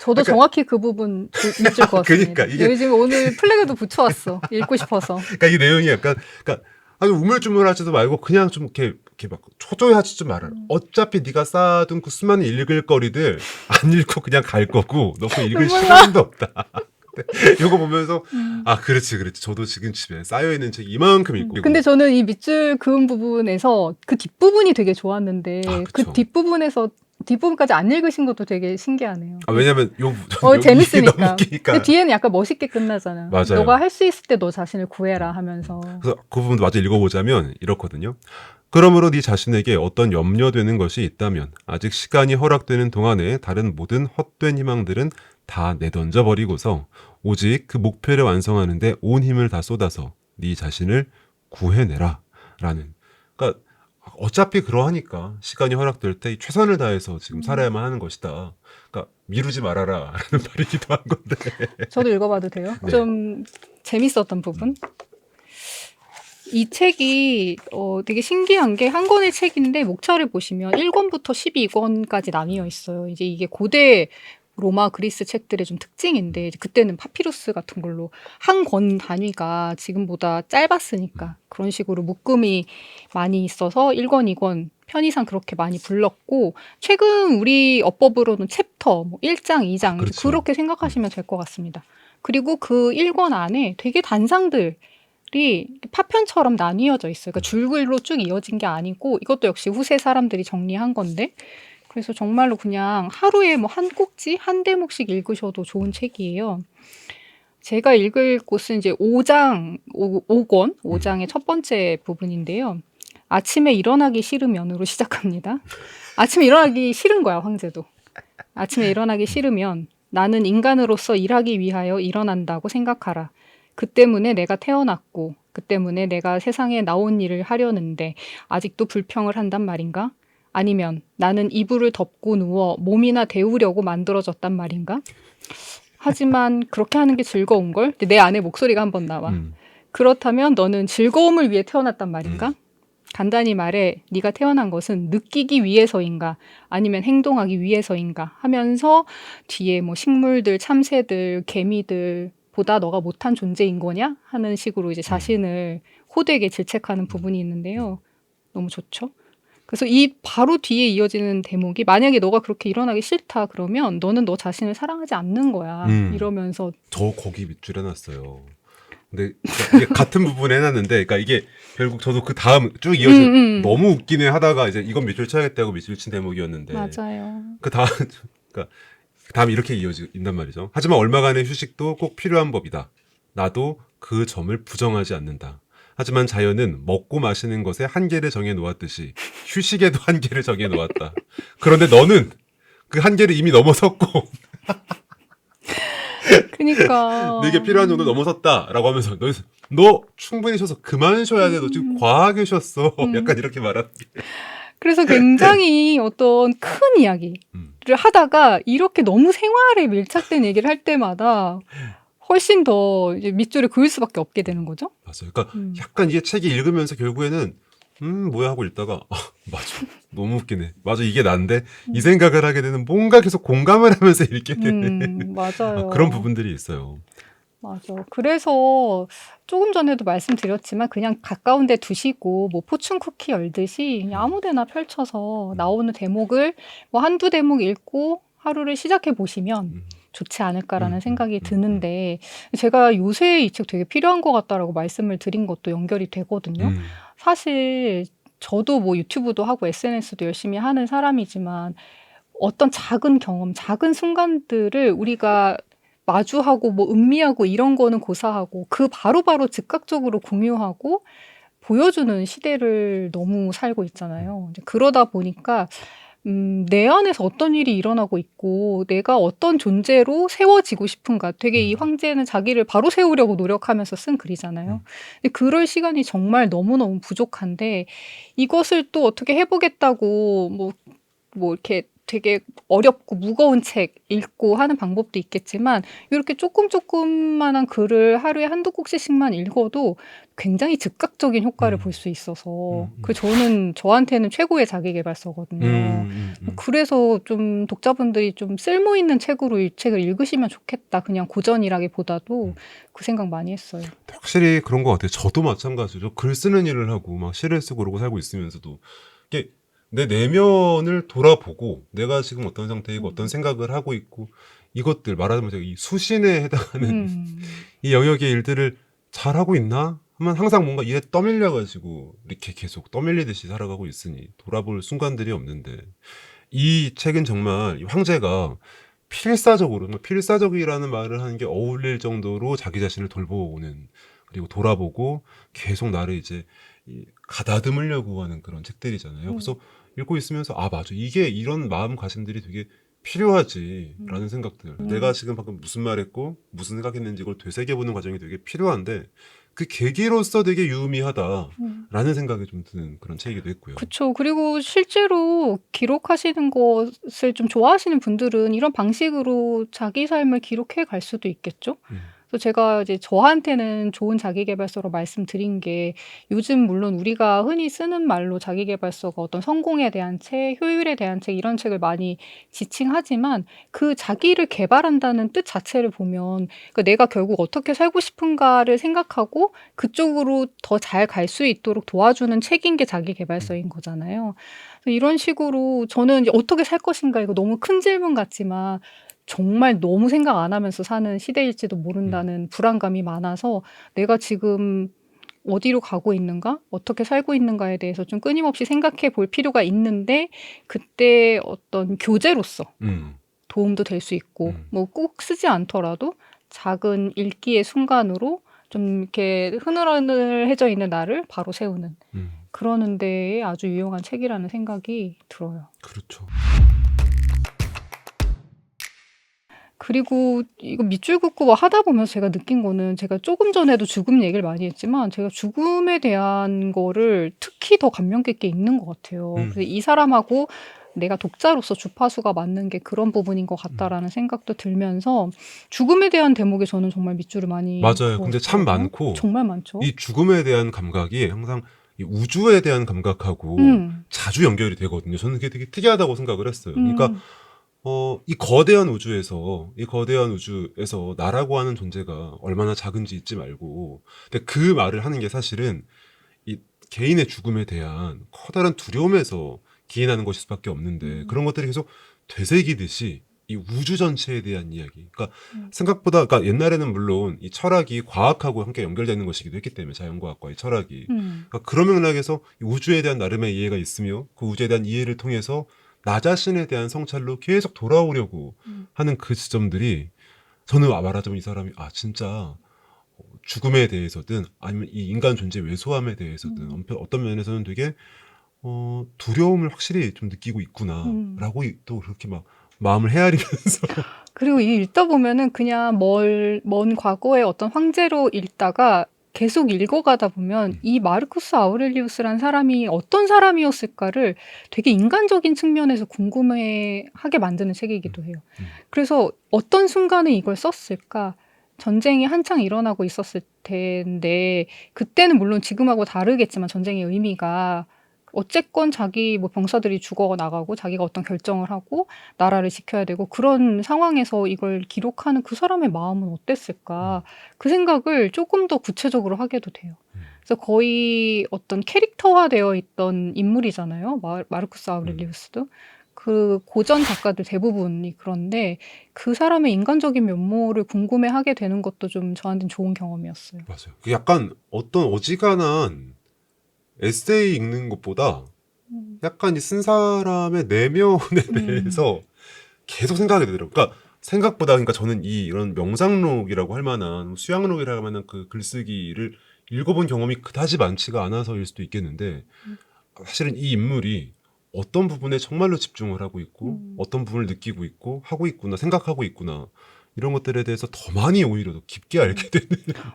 저도 그러니까- 정확히 그 부분 밑줄 그었습니다. 그러니까 이게- 여기 지금 오늘 플래그도 붙여왔어. 읽고 싶어서. 그러니까 이 내용이 약간, 그러니까 아주 우물쭈물하지도 말고 그냥 좀 이렇게 막 초조해하지 좀 말아라. 어차피 네가 쌓아둔 그 수많은 읽을 거리들 안 읽고 그냥 갈 거고 너 그 읽을 눈물 시간도 없다. 이거 보면서 아 그렇지. 저도 지금 집에 쌓여 있는 책 이만큼 읽고. 근데 저는 이 밑줄 그은 부분에서 그 뒷부분이 되게 좋았는데 아, 그 그쵸. 뒷부분까지 안 읽으신 것도 되게 신기하네요. 왜냐면 여기 재밌으니까. 너무 웃기니까. 근데 뒤에는 약간 멋있게 끝나잖아. 맞아요. 너가 할 수 있을 때 너 자신을 구해라 하면서. 그래서 그 부분도 마저 읽어보자면 이렇거든요. 그러므로 네 자신에게 어떤 염려되는 것이 있다면 아직 시간이 허락되는 동안에 다른 모든 헛된 희망들은 다 내던져 버리고서 오직 그 목표를 완성하는데 온 힘을 다 쏟아서 네 자신을 구해내라 라는. 그러니까 어차피 그러하니까 시간이 허락될 때 최선을 다해서 지금 살아야만 하는 것이다. 그러니까 미루지 말아라 라는 말이기도 한 건데. 저도 읽어봐도 돼요? 네. 좀 재밌었던 부분? 이 책이 되게 신기한 게 한 권의 책인데 목차를 보시면 1권부터 12권까지 나뉘어 있어요. 이제 이게 고대 로마 그리스 책들의 좀 특징인데 이제 그때는 파피루스 같은 걸로 한 권 단위가 지금보다 짧았으니까 그런 식으로 묶음이 많이 있어서 1권, 2권 편의상 그렇게 많이 불렀고 최근 우리 어법으로는 챕터, 뭐 1장, 2장 그렇죠. 그렇게 생각하시면 될 것 같습니다. 그리고 그 1권 안에 되게 단상들이 파편처럼 나뉘어져 있어요. 그러니까 줄글로 쭉 이어진 게 아니고 이것도 역시 후세 사람들이 정리한 건데 그래서 정말로 그냥 하루에 뭐 한 꼭지, 한 대목씩 읽으셔도 좋은 책이에요. 제가 읽을 곳은 이제 5장, 5권, 5장의 첫 번째 부분인데요. 아침에 일어나기 싫으면으로 시작합니다. 아침에 일어나기 싫은 거야, 황제도. 아침에 일어나기 싫으면 나는 인간으로서 일하기 위하여 일어난다고 생각하라. 그 때문에 내가 태어났고, 그 때문에 내가 세상에 나온 일을 하려는데 아직도 불평을 한단 말인가? 아니면 나는 이불을 덮고 누워 몸이나 데우려고 만들어졌단 말인가? 하지만 그렇게 하는 게 즐거운걸? 내 안에 목소리가 한번 나와. 그렇다면 너는 즐거움을 위해 태어났단 말인가? 간단히 말해 네가 태어난 것은 느끼기 위해서인가 아니면 행동하기 위해서인가 하면서 뒤에 뭐 식물들, 참새들, 개미들 보다 너가 못한 존재인 거냐? 하는 식으로 이제 자신을 호되게 질책하는 부분이 있는데요. 너무 좋죠? 그래서 이 바로 뒤에 이어지는 대목이 만약에 너가 그렇게 일어나기 싫다 그러면 너는 너 자신을 사랑하지 않는 거야. 이러면서 저 거기 밑줄 해놨어요. 근데 이게 같은 부분에 해놨는데, 그러니까 이게 결국 저도 그 다음 쭉 이어진 너무 웃기네 하다가 이제 이건 밑줄 쳐야겠다고 밑줄 친 대목이었는데, 맞아요. 그 다음 그러니까 다음 이렇게 이어진단 말이죠. 하지만 얼마간의 휴식도 꼭 필요한 법이다. 나도 그 점을 부정하지 않는다. 하지만 자연은 먹고 마시는 것에 한계를 정해 놓았듯이 휴식에도 한계를 정해 놓았다. 그런데 너는 그 한계를 이미 넘어섰고 그러니까 네게 필요한 정도 넘어섰다라고 하면서 너 충분히 쉬어서 그만 쉬어야 돼. 너 지금 과하게 쉬었어. 약간 이렇게 말하는 게. 그래서 굉장히 어떤 큰 이야기를 하다가 이렇게 너무 생활에 밀착된 얘기를 할 때마다 훨씬 더 이제 밑줄을 그을 수밖에 없게 되는 거죠. 맞아요. 그러니까 약간 이게 책이 읽으면서 결국에는 뭐야 하고 읽다가 맞아. 너무 웃기네. 맞아. 이게 난데 이 생각을 하게 되는 뭔가 계속 공감을 하면서 읽게 되는 맞아요. 그런 부분들이 있어요. 맞아. 그래서 조금 전에도 말씀드렸지만 그냥 가까운 데 두시고 뭐 포춘 쿠키 열듯이 그냥 아무 데나 펼쳐서 나오는 대목을 뭐 한두 대목 읽고 하루를 시작해 보시면 좋지 않을까라는 생각이 드는데 제가 요새 이 책 되게 필요한 것 같다라고 말씀을 드린 것도 연결이 되거든요. 사실 저도 뭐 유튜브도 하고 SNS도 열심히 하는 사람이지만 어떤 작은 경험, 작은 순간들을 우리가 마주하고 뭐 음미하고 이런 거는 고사하고 그 바로바로 즉각적으로 공유하고 보여주는 시대를 너무 살고 있잖아요. 이제 그러다 보니까 내 안에서 어떤 일이 일어나고 있고 내가 어떤 존재로 세워지고 싶은가. 되게 이 황제는 자기를 바로 세우려고 노력하면서 쓴 글이잖아요. 근데 그럴 시간이 정말 너무너무 부족한데 이것을 또 어떻게 해보겠다고 뭐 이렇게 되게 어렵고 무거운 책 읽고 하는 방법도 있겠지만 이렇게 조금만한 글을 하루에 한두 꼭지씩만 읽어도 굉장히 즉각적인 효과를 볼 수 있어서 저한테는 최고의 자기계발서거든요. 그래서 좀 독자분들이 좀 쓸모 있는 책으로 이 책을 읽으시면 좋겠다. 그냥 고전이라기보다도 그 생각 많이 했어요. 확실히 그런 것 같아요. 저도 마찬가지로 글 쓰는 일을 하고 막 시를 쓰고 그러고 살고 있으면서도 이게 내 내면을 돌아보고 내가 지금 어떤 상태이고 어떤 생각을 하고 있고 이것들 말하자면 이 수신에 해당하는 이 영역의 일들을 잘하고 있나? 하면 항상 뭔가 일에 떠밀려가지고 이렇게 계속 떠밀리듯이 살아가고 있으니 돌아볼 순간들이 없는데 이 책은 정말 이 황제가 필사적이라는 말을 하는 게 어울릴 정도로 자기 자신을 돌보는 그리고 돌아보고 계속 나를 이제 가다듬으려고 하는 그런 책들이잖아요. 그래서 읽고 있으면서 아 맞아 이게 이런 마음가짐들이 되게 필요하지라는 생각들. 내가 지금 방금 무슨 말했고 무슨 생각했는지 이걸 되새겨보는 과정이 되게 필요한데 그 계기로서 되게 유의미하다라는 생각이 좀 드는 그런 책이기도 했고요. 그쵸. 그리고 실제로 기록하시는 것을 좀 좋아하시는 분들은 이런 방식으로 자기 삶을 기록해 갈 수도 있겠죠. 그래서 제가 이제 저한테는 좋은 자기계발서로 말씀드린 게 요즘 물론 우리가 흔히 쓰는 말로 자기계발서가 어떤 성공에 대한 책, 효율에 대한 책 이런 책을 많이 지칭하지만 그 자기를 개발한다는 뜻 자체를 보면 그러니까 내가 결국 어떻게 살고 싶은가를 생각하고 그쪽으로 더 잘 갈 수 있도록 도와주는 책인 게 자기계발서인 거잖아요. 그래서 이런 식으로 저는 이제 '어떻게 살 것인가.' 이거 너무 큰 질문 같지만 정말 너무 생각 안 하면서 사는 시대일지도 모른다는 불안감이 많아서 '내가 지금 어디로 가고 있는가? 어떻게 살고 있는가?'에 대해서 좀 끊임없이 생각해 볼 필요가 있는데 그때 어떤 교재로서 도움도 될 수 있고 뭐 꼭 쓰지 않더라도 작은 읽기의 순간으로 좀 이렇게 흐느러들해져 있는 나를 바로 세우는 그러는 데에 아주 유용한 책이라는 생각이 들어요. 그렇죠. 그리고 이거 밑줄 긋고 막 하다 보면서 제가 느낀 거는 제가 조금 전에도 죽음 얘기를 많이 했지만 제가 죽음에 대한 거를 특히 더 감명 깊게 읽는 것 같아요. 그래서 이 사람하고 내가 독자로서 주파수가 맞는 게 그런 부분인 것 같다라는 생각도 들면서 죽음에 대한 대목에 저는 정말 밑줄을 많이 맞아요. 근데 참 그었어요. 많고 정말 많죠. 이 죽음에 대한 감각이 항상 이 우주에 대한 감각하고 자주 연결이 되거든요. 저는 그게 되게 특이하다고 생각을 했어요. 그러니까 이 거대한 우주에서 나라고 하는 존재가 얼마나 작은지 잊지 말고 근데 그 말을 하는 게 사실은 이 개인의 죽음에 대한 커다란 두려움에서 기인하는 것일 수밖에 없는데 그런 것들이 계속 되새기듯이 이 우주 전체에 대한 이야기. 그러니까 생각보다 그러니까 옛날에는 물론 이 철학이 과학하고 함께 연결되는 것이기도 했기 때문에 자연과학과의 철학이 그러니까 그런 맥락에서 이 우주에 대한 나름의 이해가 있으며 그 우주에 대한 이해를 통해서 나 자신에 대한 성찰로 계속 돌아오려고 하는 그 지점들이 저는 말하자면 이 사람이 진짜 죽음에 대해서든 아니면 이 인간 존재 외소함에 대해서든 어떤 면에서는 되게 두려움을 확실히 좀 느끼고 있구나라고 또 그렇게 막 마음을 헤아리면서 그리고 이 읽다 보면은 그냥 먼 과거의 어떤 황제로 읽다가 계속 읽어가다 보면 이 마르쿠스 아우렐리우스란 사람이 어떤 사람이었을까를 되게 인간적인 측면에서 궁금해하게 만드는 책이기도 해요. 그래서 어떤 순간에 이걸 썼을까? 전쟁이 한창 일어나고 있었을 텐데 그때는 물론 지금하고 다르겠지만 전쟁의 의미가 어쨌건 자기 뭐 병사들이 죽어 나가고 자기가 어떤 결정을 하고 나라를 지켜야 되고 그런 상황에서 이걸 기록하는 그 사람의 마음은 어땠을까? 그 생각을 조금 더 구체적으로 하게도 돼요. 그래서 거의 어떤 캐릭터화되어 있던 인물이잖아요. 마르쿠스 아우렐리우스도. 그 고전 작가들 대부분이 그런데 그 사람의 인간적인 면모를 궁금해하게 되는 것도 좀 저한테는 좋은 경험이었어요. 맞아요. 그 약간 어떤 어지간한 에세이 읽는 것보다 음. 약간 이 쓴 사람의 내면에 대해서 계속 생각하게 되더라고요. 그러니까 생각보다 그러니까 저는 이런 명상록이라고 할 만한 수양록이라고 할 만한 그 글쓰기를 읽어본 경험이 그다지 많지가 않아서일 수도 있겠는데 음. 사실은 이 인물이 어떤 부분에 정말로 집중을 하고 있고 음. 어떤 부분을 느끼고 있고 하고 있구나 생각하고 있구나 이런 것들에 대해서 더 많이 오히려 더 깊게 알게 되는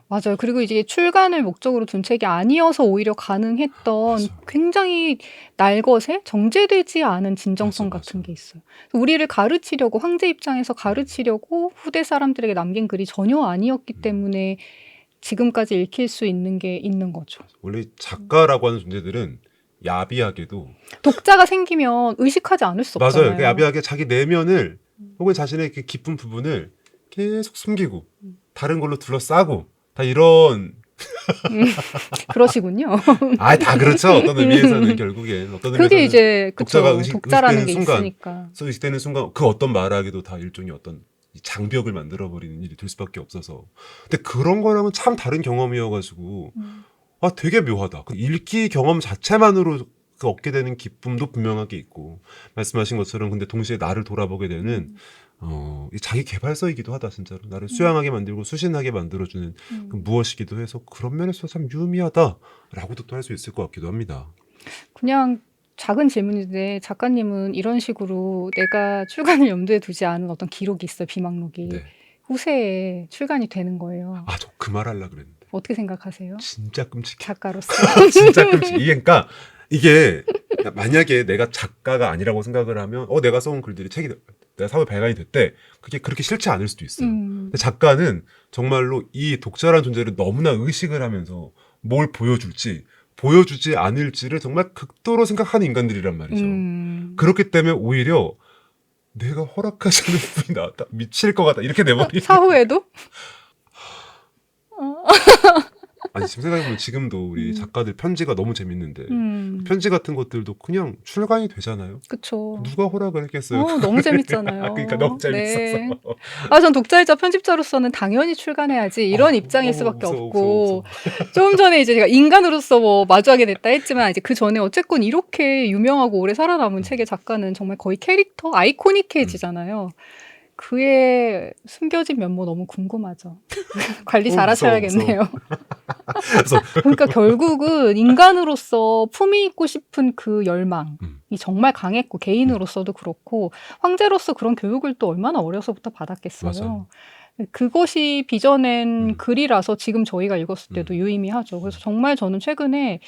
맞아요. 그리고 이제 출간을 목적으로 둔 책이 아니어서 오히려 가능했던 맞아. 굉장히 날것의 정제되지 않은 진정성 맞아, 같은 맞아. 게 있어요. 우리를 가르치려고 황제 입장에서 가르치려고 후대 사람들에게 남긴 글이 전혀 아니었기 때문에 지금까지 읽힐 수 있는 게 있는 거죠. 원래 작가라고 하는 존재들은 야비하게도 독자가 생기면 의식하지 않을 수 맞아요. 그 없잖아요. 야비하게 자기 내면을 혹은 자신의 그 깊은 부분을 계속 숨기고 다른 걸로 둘러싸고 다 이런 그러시군요. 다 그렇죠. 어떤 의미에서는 결국엔 어떤 그게 의미에서는 이제 독자가 그쵸. 독자라는 의식되는 게 순간 있으니까. 의식되는 순간 그 어떤 말하기도 다 일종의 어떤 이 장벽을 만들어버리는 일이 될 수밖에 없어서 근데 그런 거랑은 참 다른 경험이어가지고 되게 묘하다. 그 읽기 경험 자체만으로 그 얻게 되는 기쁨도 분명하게 있고 말씀하신 것처럼 근데 동시에 나를 돌아보게 되는 이 자기 개발서이기도 하다 진짜로 나를 수양하게 만들고 수신하게 만들어주는 그 무엇이기도 해서 그런 면에서 참 유의미하다라고도 또 할 수 있을 것 같기도 합니다. 그냥 작은 질문인데 작가님은 이런 식으로 내가 출간을 염두에 두지 않은 어떤 기록이 있어요. 비망록이. 네. 후세에 출간이 되는 거예요. 저 그 말 하려고 그랬는데 어떻게 생각하세요? 진짜 끔찍해. 작가로서. 진짜 끔찍해. 그러니까 이게 만약에 내가 작가가 아니라고 생각을 하면 내가 써온 글들이 책이 내가 사회 발간이 됐대. 그게 그렇게 싫지 않을 수도 있어요. 근데 작가는 정말로 이 독자라는 존재를 너무나 의식을 하면서 뭘 보여줄지 보여주지 않을지를 정말 극도로 생각하는 인간들이란 말이죠. 그렇기 때문에 오히려 내가 허락하지 않은 부분이 나왔다. 미칠 것 같다. 이렇게 돼버리는. 사후에도? 아니 지금 생각해보면 지금도 우리 작가들 편지가 너무 재밌는데 편지 같은 것들도 그냥 출간이 되잖아요. 그쵸. 누가 허락을 했겠어요? 너무 재밌잖아요. 그러니까 너무 재밌어서. 네. 전 독자이자 편집자로서는 당연히 출간해야지 이런 입장일 수밖에 무서워, 없고 무서워. 좀 전에 이제 제가 인간으로서 뭐 마주하게 됐다 했지만 이제 그 전에 어쨌건 이렇게 유명하고 오래 살아남은 책의 작가는 정말 거의 캐릭터 아이코닉해지잖아요. 그의 숨겨진 면모 너무 궁금하죠. 관리 잘 무서워, 하셔야겠네요. 그래서 그러니까 결국은 인간으로서 품위 있고 싶은 그 열망이 정말 강했고 개인으로서도 그렇고 황제로서 그런 교육을 또 얼마나 어려서부터 받았겠어요. 맞아요. 그것이 빚어낸 글이라서 지금 저희가 읽었을 때도 유의미하죠. 그래서 정말 저는 최근에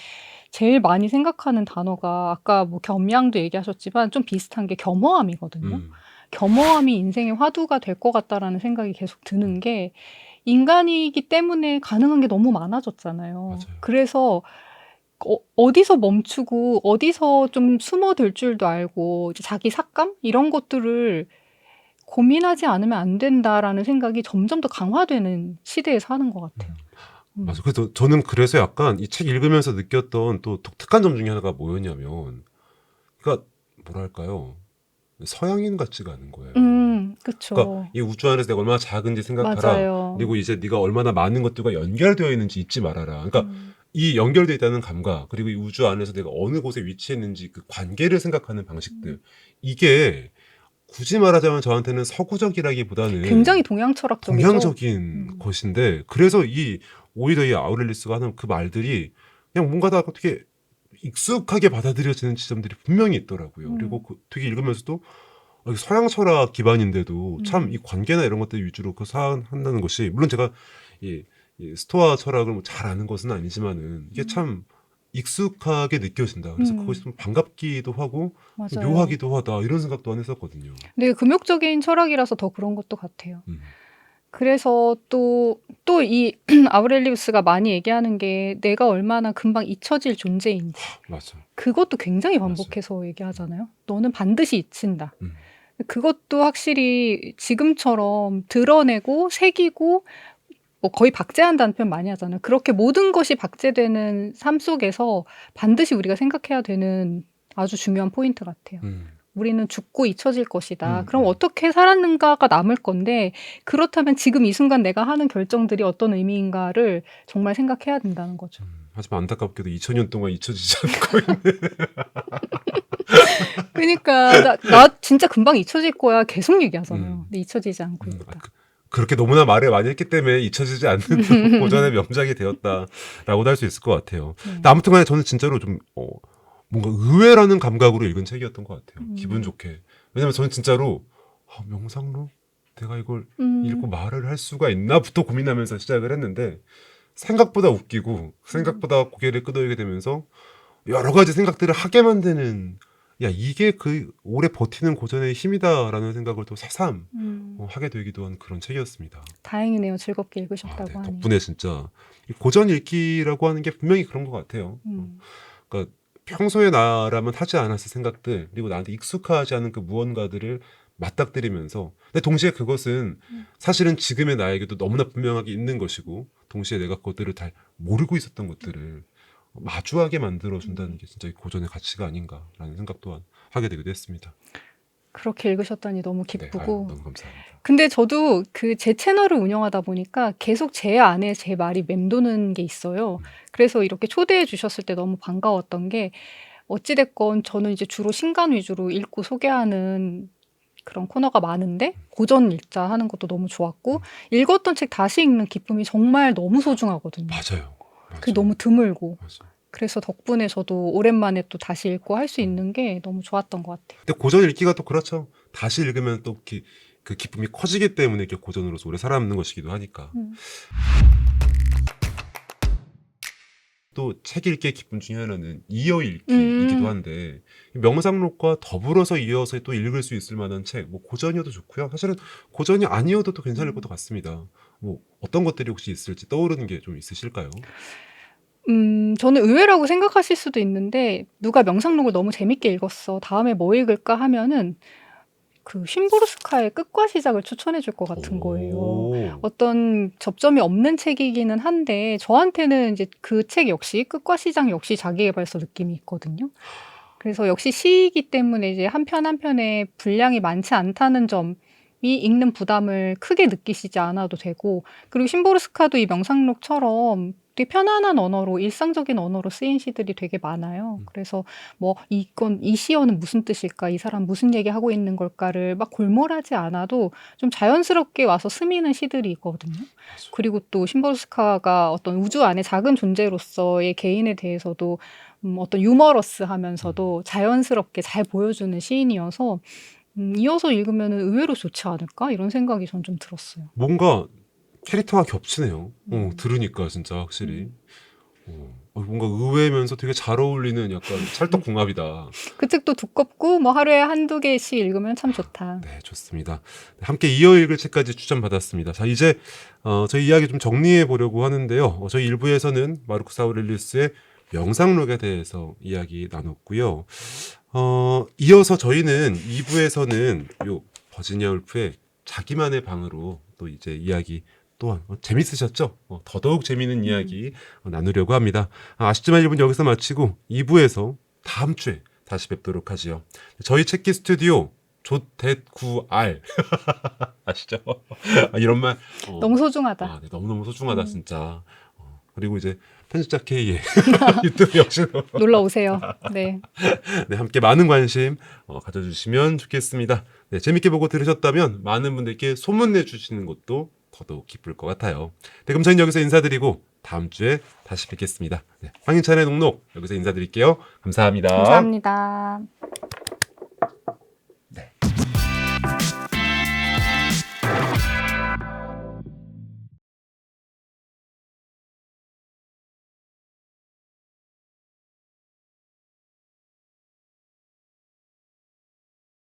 제일 많이 생각하는 단어가 아까 뭐 겸양도 얘기하셨지만 좀 비슷한 게 겸허함이거든요. 겸허함이 인생의 화두가 될 것 같다라는 생각이 계속 드는 게 인간이기 때문에 가능한 게 너무 많아졌잖아요. 맞아요. 그래서 어디서 멈추고 어디서 좀 숨어들 줄도 알고 이제 자기 삭감 이런 것들을 고민하지 않으면 안 된다라는 생각이 점점 더 강화되는 시대에 사는 것 같아요. 맞아. 그래서 저는 그래서 약간 이 책 읽으면서 느꼈던 또 독특한 점 중에 하나가 뭐였냐면, 그러니까 뭐랄까요, 서양인 같지가 않은 거예요. 그쵸. 그러니까 이 우주 안에서 내가 얼마나 작은지 생각하라. 맞아요. 그리고 이제 네가 얼마나 많은 것들과 연결되어 있는지 잊지 말아라. 그러니까 이 연결되어 있다는 감각, 그리고 이 우주 안에서 내가 어느 곳에 위치했는지 그 관계를 생각하는 방식들, 이게 굳이 말하자면 저한테는 서구적이라기보다는 굉장히 동양 철학적이죠. 동양적인 것인데, 그래서 오히려 이 아우렐리스가 하는 그 말들이 그냥 뭔가 다 어떻게 익숙하게 받아들여지는 지점들이 분명히 있더라고요. 그리고 되게 읽으면서도 서양 철학 기반인데도 참 이 관계나 이런 것들 위주로 한다는 것이, 물론 제가 이 스토아 철학을 잘 아는 것은 아니지만은 이게 참 익숙하게 느껴진다. 그래서 그것이 좀 반갑기도 하고 맞아요. 묘하기도 하다, 이런 생각도 안 했었거든요. 근데 금욕적인 철학이라서 더 그런 것도 같아요. 그래서 또 이 아우렐리우스가 많이 얘기하는 게 내가 얼마나 금방 잊혀질 존재인지 맞아. 그것도 굉장히 반복해서 얘기하잖아요. 너는 반드시 잊힌다. 그것도 확실히 지금처럼 드러내고 새기고 뭐 거의 박제한다는 표현 많이 하잖아요. 그렇게 모든 것이 박제되는 삶 속에서 반드시 우리가 생각해야 되는 아주 중요한 포인트 같아요. 우리는 죽고 잊혀질 것이다. 그럼 어떻게 살았는가가 남을 건데, 그렇다면 지금 이 순간 내가 하는 결정들이 어떤 의미인가를 정말 생각해야 된다는 거죠. 하지만 안타깝게도 2000년 동안 잊혀지지 않고 있는. 그러니까 나 진짜 금방 잊혀질 거야 계속 얘기하잖아요. 근데 잊혀지지 않고 있다. 그렇게 너무나 말을 많이 했기 때문에 잊혀지지 않는 고전의 명작이 되었다라고도 할 수 있을 것 같아요. 근데 아무튼 간에 저는 진짜로 좀 뭔가 의외라는 감각으로 읽은 책이었던 것 같아요. 기분 좋게. 왜냐면 저는 진짜로 명상록? 내가 이걸 읽고 말을 할 수가 있나?부터 고민하면서 시작을 했는데 생각보다 웃기고 생각보다 고개를 끄덕이게 되면서 여러 가지 생각들을 하게 만드는, 야, 이게 그 오래 버티는 고전의 힘이다라는 생각을 또 새삼 하게 되기도 한 그런 책이었습니다. 다행이네요. 즐겁게 읽으셨다고 네, 하니. 덕분에 진짜 이 고전 읽기라고 하는 게 분명히 그런 것 같아요. 그러니까 평소에 나라면 하지 않았을 생각들, 그리고 나한테 익숙하지 않은 그 무언가들을 맞닥뜨리면서, 근데 동시에 그것은 사실은 지금의 나에게도 너무나 분명하게 있는 것이고, 동시에 내가 그것들을 잘 모르고 있었던 것들을 마주하게 만들어준다는 게 진짜 이 고전의 가치가 아닌가라는 생각 또한 하게 되기도 했습니다. 그렇게 읽으셨다니 너무 네, 기쁘고. 너무 감사합니다. 근데 저도 그 제 채널을 운영하다 보니까 계속 제 안에 제 말이 맴도는 게 있어요. 그래서 이렇게 초대해 주셨을 때 너무 반가웠던 게, 어찌됐건 저는 이제 주로 신간 위주로 읽고 소개하는 그런 코너가 많은데 고전 읽자 하는 것도 너무 좋았고, 읽었던 책 다시 읽는 기쁨이 정말 너무 소중하거든요. 맞아요. 그게 너무 드물고. 맞아요. 그래서 덕분에 저도 오랜만에 또 다시 읽고 할 수 있는 게 너무 좋았던 것 같아요. 근데 고전 읽기가 또 그렇죠. 다시 읽으면 또 그 기쁨이 커지기 때문에 이렇게 고전으로서 오래 살아남는 것이기도 하니까. 또 책 읽기의 기쁨 중에 하나는 이어 읽기이기도 한데, 명상록과 더불어서 이어서 또 읽을 수 있을 만한 책, 뭐 고전이어도 좋고요. 사실은 고전이 아니어도 또 괜찮을 것도 같습니다. 뭐 어떤 것들이 혹시 있을지 떠오르는 게 좀 있으실까요? 저는 의외라고 생각하실 수도 있는데, 누가 명상록을 너무 재밌게 읽었어, 다음에 뭐 읽을까 하면은 그 쉼보르스카의 끝과 시작을 추천해 줄 것 같은 거예요. 어떤 접점이 없는 책이기는 한데 저한테는 이제 그 책 역시 끝과 시작 역시 자기계발서 느낌이 있거든요. 그래서 역시 시이기 때문에 이제 한 편 한 편에 분량이 많지 않다는 점이 읽는 부담을 크게 느끼시지 않아도 되고, 그리고 쉼보르스카도 이 명상록처럼 되게 편안한 언어로, 일상적인 언어로 쓰인 시들이 되게 많아요. 그래서 뭐 이 시어는 무슨 뜻일까, 이 사람 무슨 얘기하고 있는 걸까를 막 골몰하지 않아도 좀 자연스럽게 와서 스미는 시들이 있거든요. 그리고 또 쉼보르스카가 어떤 우주 안에 작은 존재로서의 개인에 대해서도 어떤 유머러스하면서도 자연스럽게 잘 보여주는 시인이어서 이어서 읽으면 의외로 좋지 않을까, 이런 생각이 전 좀 들었어요. 뭔가 캐릭터가 겹치네요. 들으니까 진짜 확실히. 뭔가 의외면서 되게 잘 어울리는 약간 찰떡궁합이다. 그 책도 두껍고 뭐 하루에 한두 개씩 읽으면 참 좋다. 네, 좋습니다. 함께 이어 읽을 책까지 추천받았습니다. 자, 이제 저희 이야기 좀 정리해 보려고 하는데요. 저희 1부에서는 마르쿠스 아우렐리우스의 명상록에 대해서 이야기 나눴고요. 이어서 저희는 2부에서는 요 버지니아 울프의 자기만의 방으로 또 이제 이야기 또한 재밌으셨죠? 더더욱 재미있는 이야기 나누려고 합니다. 아쉽지만 1분 여기서 마치고 2부에서 다음 주에 다시 뵙도록 하지요. 저희 책기 스튜디오 조댓9R 아시죠? 이런 말 너무 소중하다. 네, 너무너무 소중하다 진짜. 그리고 이제 편집자 K의 유튜브 역시도 놀러 오세요. 네. 네, 함께 많은 관심 가져주시면 좋겠습니다. 네, 재밌게 보고 들으셨다면 많은 분들께 소문내 주시는 것도 더더욱 기쁠 것 같아요. 네, 그럼 저희는 여기서 인사드리고 다음 주에 다시 뵙겠습니다. 네, 황인찬의 녹록 여기서 인사드릴게요. 감사합니다. 감사합니다.